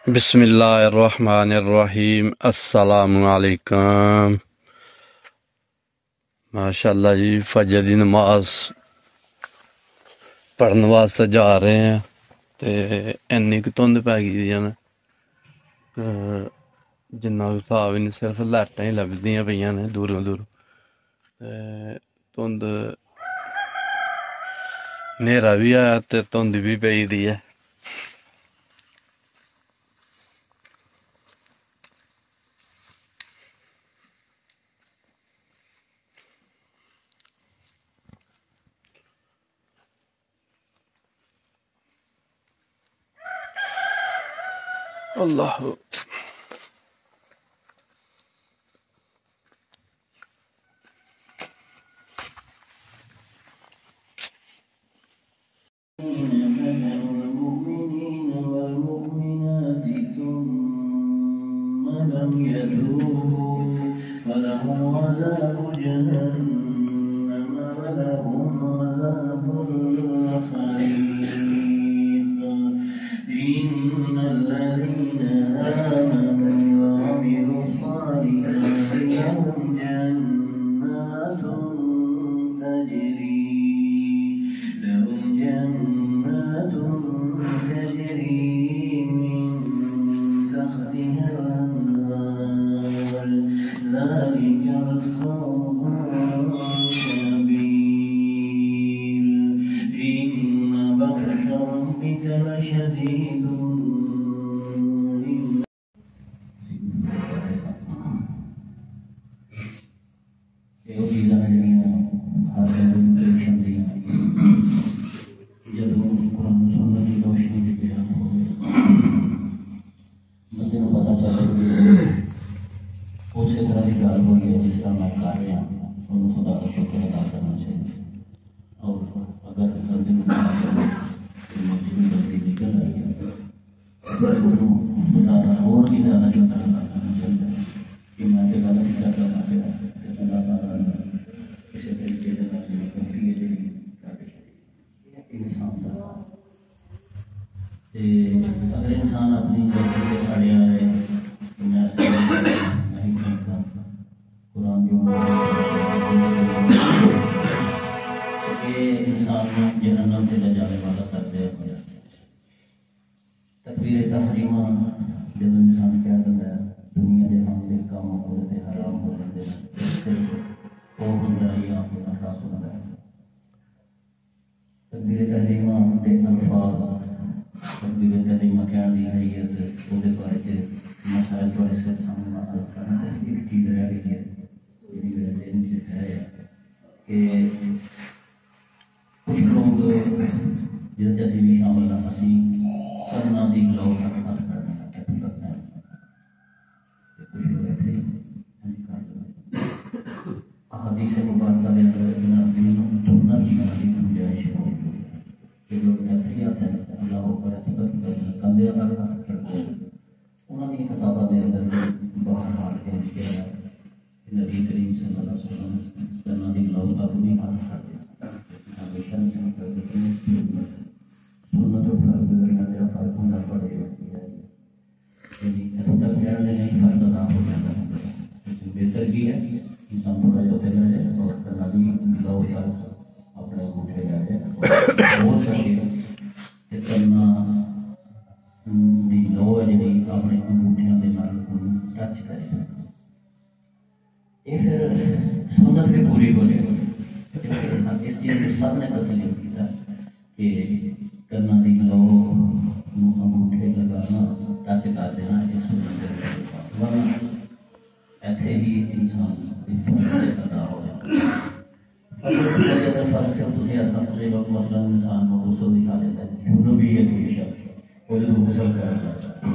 بسم اللہ الرحمن الرحیم۔ السلام علیکم۔ ماشاءاللہ جی، فجر دی نماز پڑھن واسطے جا رہے ہیں تے اینی کہ دھند پی گئی ہے نا، جنہ حساب ہی نہیں، صرف لائٹاں ہی لبدیاں پیاں نے دوروں دور، دھند نیرا بھی آیا تے دھند بھی پئی دی ہے۔ اللہ المؤمنين والمؤمنات ثم لم يتوبوا فلهم عذاب جهنم ولهم عذاب الحريق. إن الذين آمنوا وعملوا الصالحات لهم جنات تجري من تحتها الأنهار ذلك الفوز الكبير. إن بطش ربك لشديد. اسی طرح کی گل ہوئی ہے جس طرح میں کر رہا ہوں، انہوں خدا کا شکر ادا کرنا چاہیے، اور اگر غلطی نکل آئی ہے خدا کا اور بھی زیادہ شکر ادا کرنا چاہیے کہ میں تو غلط کیا کرنا پڑا اللہ تعالیٰ نے کسی طریقے سے انسان اگر انسان اپنی غلطی سے سڑیا ہے تو میں قرآن جو انسان جہنم سے لے جانے والا کرتے ہیں۔ تکبیر تحریمہ جب انسان کیا کرتا ہے دنیا کے معاملے کاموں کو حرام ہو جاتے ہیں، وہ ہوتا ہے یا ہوتا خاص ہوتا ہے۔ تکبیر تحریمہ کے الفاظ، تکبیر تحریمہ کہنے کی حیثیت وہ بارے کے مسائل تھوڑے سے سامنے کرنا ایک چیز رہ گئی ہے کہ کچھ لوگ جیسے بھی شامل ہیں اسی کرنا دی لوگ ہاتھ کرنے کا کرتے ہیں، کچھ لوگ ایسے احادیث مبارکہ کے اندر دونوں چیزوں کی گنجائش موجود ہے کہ لوگ ایسے آتے ہیں اللہ پر کندھے الگ ہاتھ کرتے ہیں، انہوں نے کتابوں کے اندر بہت حال کے لکھا ہے نبی کریم صلی اللہ علیہ وسلم کرنا دی لوگ کا بھی ہاتھ کرتے ہیں، ہمیشہ انسان کرتے ہیں سنت اور فرض درمیان کا فرق ہونا پڑے گا، یعنی اتنا تک کہنے نہیں فرق ادا ہو جاتا ہے، لیکن بہتر بھی ہے انسان تھوڑا جو پہلے ہے اور کرنا دی لوگ کا اپنے اٹھے جائے اور سکے کہ کرنا دی لو ہے جی اپنے انگوٹھیاں کے نال ٹچ کرے، یہ پھر سنت بھی پوری ہو جائے گی۔ اس چیز کو سب نے تسلیم کیا کہ کرنا دی لو انگوٹھے لگانا ٹچ کر دینا یہ سنت ہے، ورنہ ایسے ہی انسان ادا ہو جاتا ہے۔ فرق سے مثلاً انسان کو غسل دکھا دیتا ہے، بھی ہے کوئی شخص وہ جو غسل کر جاتا ہے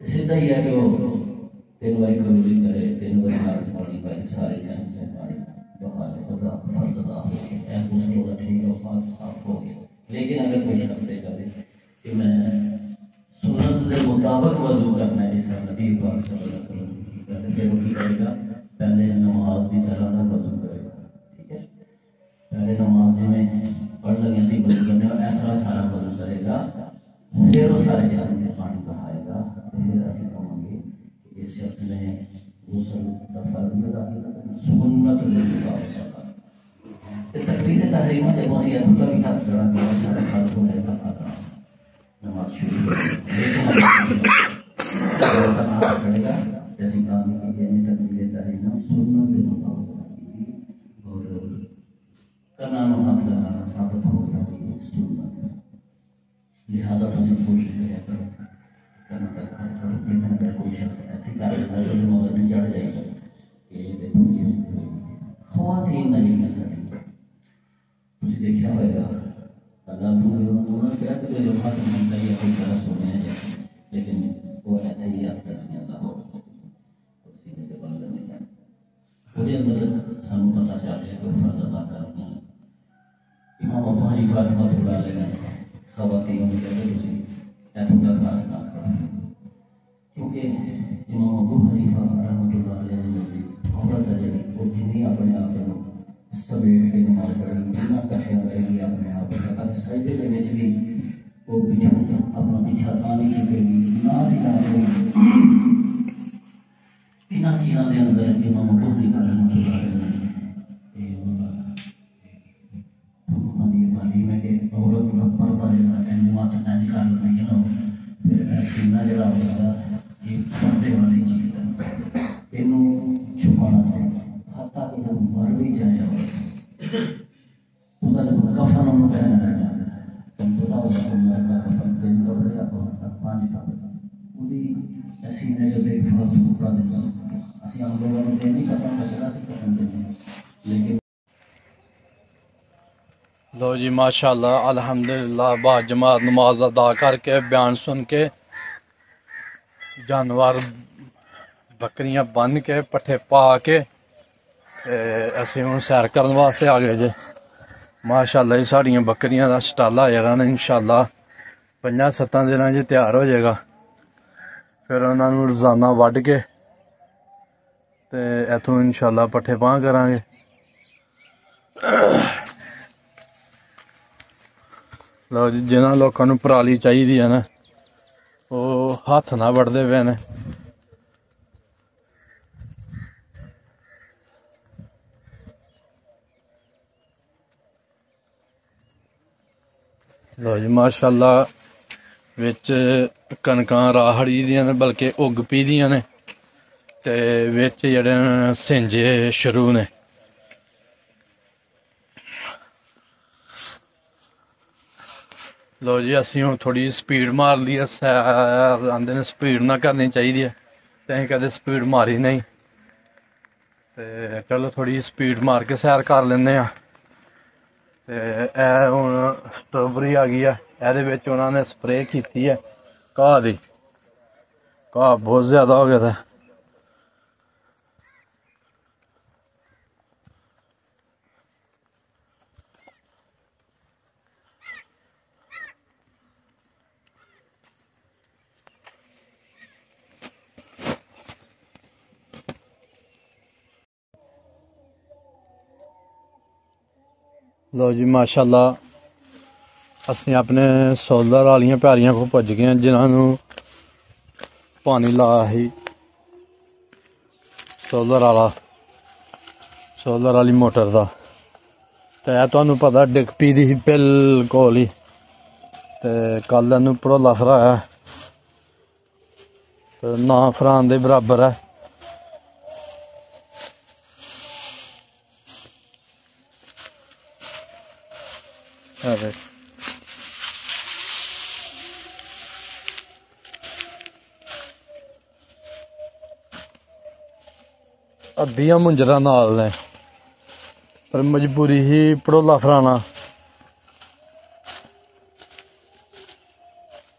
سیدھا ہی ہے کہ وہ تین باری قبولی کرے، تین باری ہاتھ پانی پائے سارے جان سے پانی بہار خدا فرض ادا ہو گیا، غسل ہوگا ٹھیک ہے، پاک صاف ہو گیا۔ لیکن اگر کوئی شخص کرے کہ میں سنت کے مطابق وضو کرنا ہے جس طرح نبی پاک صلی اللہ علیہ وسلم پھر وہ کی کرے گا، پہلے نماز کی طرح نہ وضو کرے گا، ٹھیک ہے، پہلے نماز میں پڑھ لگے سی وضو کرنے اور ایسا سارا وضو کرے گا، پھر وہ سارے جسم کے پانی بہائے گا پھر ابھی کہوں گے کہ اس شخص نے غسل کا فرض ادا کیا سنت لگا ہوتا تقریر تحریمہ جب اسی ادھر بھی تھا بہت سارے فرض ہونے کا نماز شروع لیکن پڑے گا جیسی کام کی یعنی تقریر تحریمہ سنت لگا اور کرنا ہاتھ لگانا ثابت ہو گیا سنت لہٰذا تمہیں کوشش کرنا کوئی شخص ایسی کارکردہ جو نظر نہیں چڑھ جائے گا کہ دیکھو یہ خواتین نہیں ہے کچھ دیکھا ہوئے گا اللہ انہوں نے کیا کہ جو خاتم نہیں چاہیے کوئی طرح سونے ہیں لیکن وہ ایسا ہی یاد کرنے اللہ ہو سینے کے بندر نہیں جانا پورے اندر سانو پتہ چل رہا ہے کہ فرض ادا کرنا امام ابو حنیفہ رحمۃ اللہ علیہ خواتین میں کہتے ہیں ایسا کرنا نہ کرو کیونکہ امام ابو حنیفہ رحمۃ اللہ علیہ نے عورت ہے وہ جنہیں اپنے آپ کو سویر کی نماز پڑھی جتنا کا خیال رہے گی اپنے آپ کو سجدے کے وچ بھی وہ پیچھے اپنا پیچھا آنے کی گئی نہ انہاں چیزاں دے اندر امام ابو حنیفہ رحمۃ اللہ علیہ نے عورت کا پردہ جڑا ہے نماز نہ نکالنا نہیں ہے پھر سینہ جڑا ہوگا یہ پردے والی چیز ہے اینوں چھپانا چاہیے حتیٰ کہ جب مر بھی جائے اس کا جب کفن انہوں پہنا رہنا تم پتا ہوگا کہ میں کا کفن تین کپڑے آپ پانچ کپڑے وہی سینے جو دیکھ فرض کپڑا دیتا اسی ہم لوگوں نے دینی کفن بچنا تھی کفن دینے لیکن لو جی ماشاءاللہ الحمدللہ با جماعت نماز ادا کر کے بیان سن کے جانور بکریاں بن کے پٹھے پا کے اسی ہوں سیر کرنے واسطے آ گئے جے ماشاءاللہ یہ ساڑیاں بکریاں دا سٹالا آ جانا انشاءاللہ 5-7 دنوں جی تیار ہو جائے گا پھر انہوں نے روزانہ وڈ کے اتوں انشاءاللہ پٹھے پاں کریں گے لو جی جنہاں لوکاں نوں پرالی چاہیے نا وہ ہاتھ نہ وڑتے پے نے لو جی ماشاءاللہ وچ کنکاں راہڑی دیاں نے بلکہ اگ پی دیاں نے تے وچ جڑے سنجے شروع نے لو جی اسی ہوں تھوڑی سپیڈ مار لی سیر آندے نے سپیڈ نہ کرنی چاہیے تے ایں کدے سپیڈ ماری نہیں تے چلو تھوڑی سپیڈ مار کے سیر کر لینے ہاں تے اے ہن سٹرابری آ گئی ہے ایدے وچ انہاں نے سپرے کیتی ہے گھاہ دی گھاہ بہت زیادہ ہو گیا تھا لو جی ماشاءاللہ اسی اپنے سولر والیاں پیاریاں کو پج گئے جنہاں نوں پانی لا ہی سولر والی موٹر دا تے تانوں پتہ ڈگ پی دی بالکل ہی تے کل اینوں پرولا فرایا تے نا فران دے برابر ہے ادیاں منجراں نال نے پر مجبوری ہی پڑولا فرانا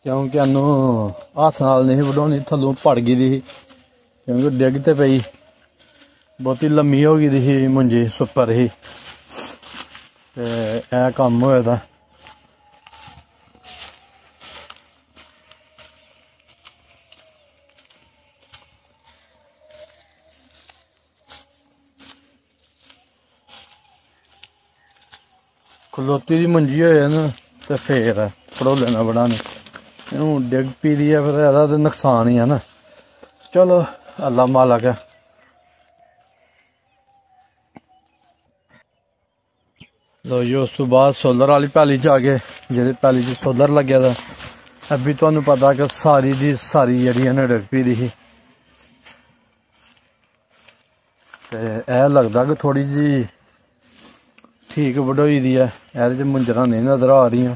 کیونکہ انو ہاتھ نال نہیں وڈونی تھلوں پڑ گئی دی کیونکہ ڈگ تے پئی بہت ہی لمبی ہو گئی دی منجی سپر ہی اے کام ہوئے دا کھلوتی دی منجی ہوئے نا تے پھر ہے پڑولے نہ بڑھانے ہوں ڈگ پی دی ہے پھر یہ تو نقصان ہی ہے نا. چلو اللہ مالک ہے. لو جی اس تو بعد سولر والی پیلی چ آ گئے جی پیلی چ سولر لگیا تھا. ابھی تمہیں پتا کہ ساری دی ساری جڑی ہے نا ڈگ پی دی. لگتا کہ تھوڑی جی ٹھیک وڈوئی دی ہے. یہ منجرا نہیں نظر آ رہی.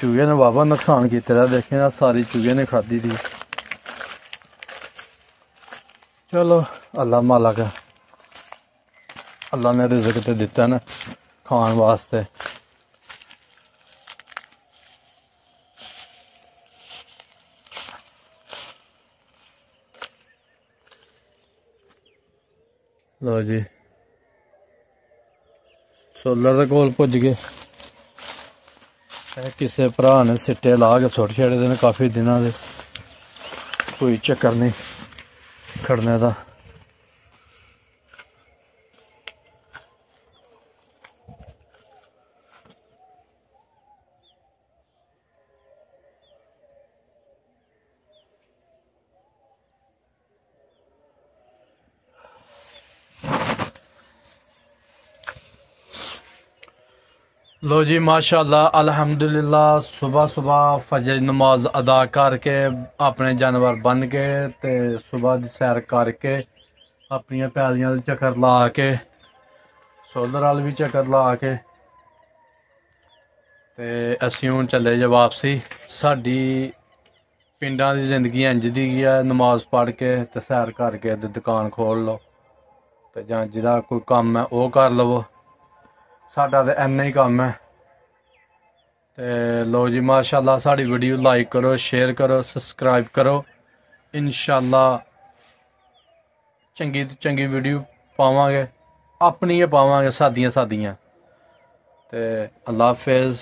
چوہے نے بابا نقصان کیا دیکھیں ساری چوہے نے کھادی تھی. چلو اللہ مالک ہے. اللہ نے رزق تے دیتا نا کھان واسطے. لو جی سولر دے کول پج گئے. کسی بھرا نے سٹے لا کے سٹ چھڑے دے کافی دنوں دے. کوئی چکر نہیں کھڑنے دا. لو جی ماشاءاللہ الحمدللہ صبح صبح فجر نماز ادا کر کے اپنے جانور بن کے تے صبح دی سیر کر کے اپنی پیالیاں چکر لا کے سولر وال بھی چکر لا کے تے اسی ہوں چلے جے واپسی. ساڈی پنڈاں دی زندگی انج دی ہے نماز پڑھ کے تے سیر کر کے تے دکان کھول لو تے جاں جہاں کوئی کام ہے وہ کر لو. ساڈا تے اینا ہی کام ہے. تے لو جی ماشاءاللہ ساڈی ویڈیو لائک کرو شیئر کرو سبسکرائب کرو. انشاءاللہ چنگی تو چنگی ویڈیو پاواں گے اپنی ہی پاواں گے سادیاں. تے اللہ حافظ.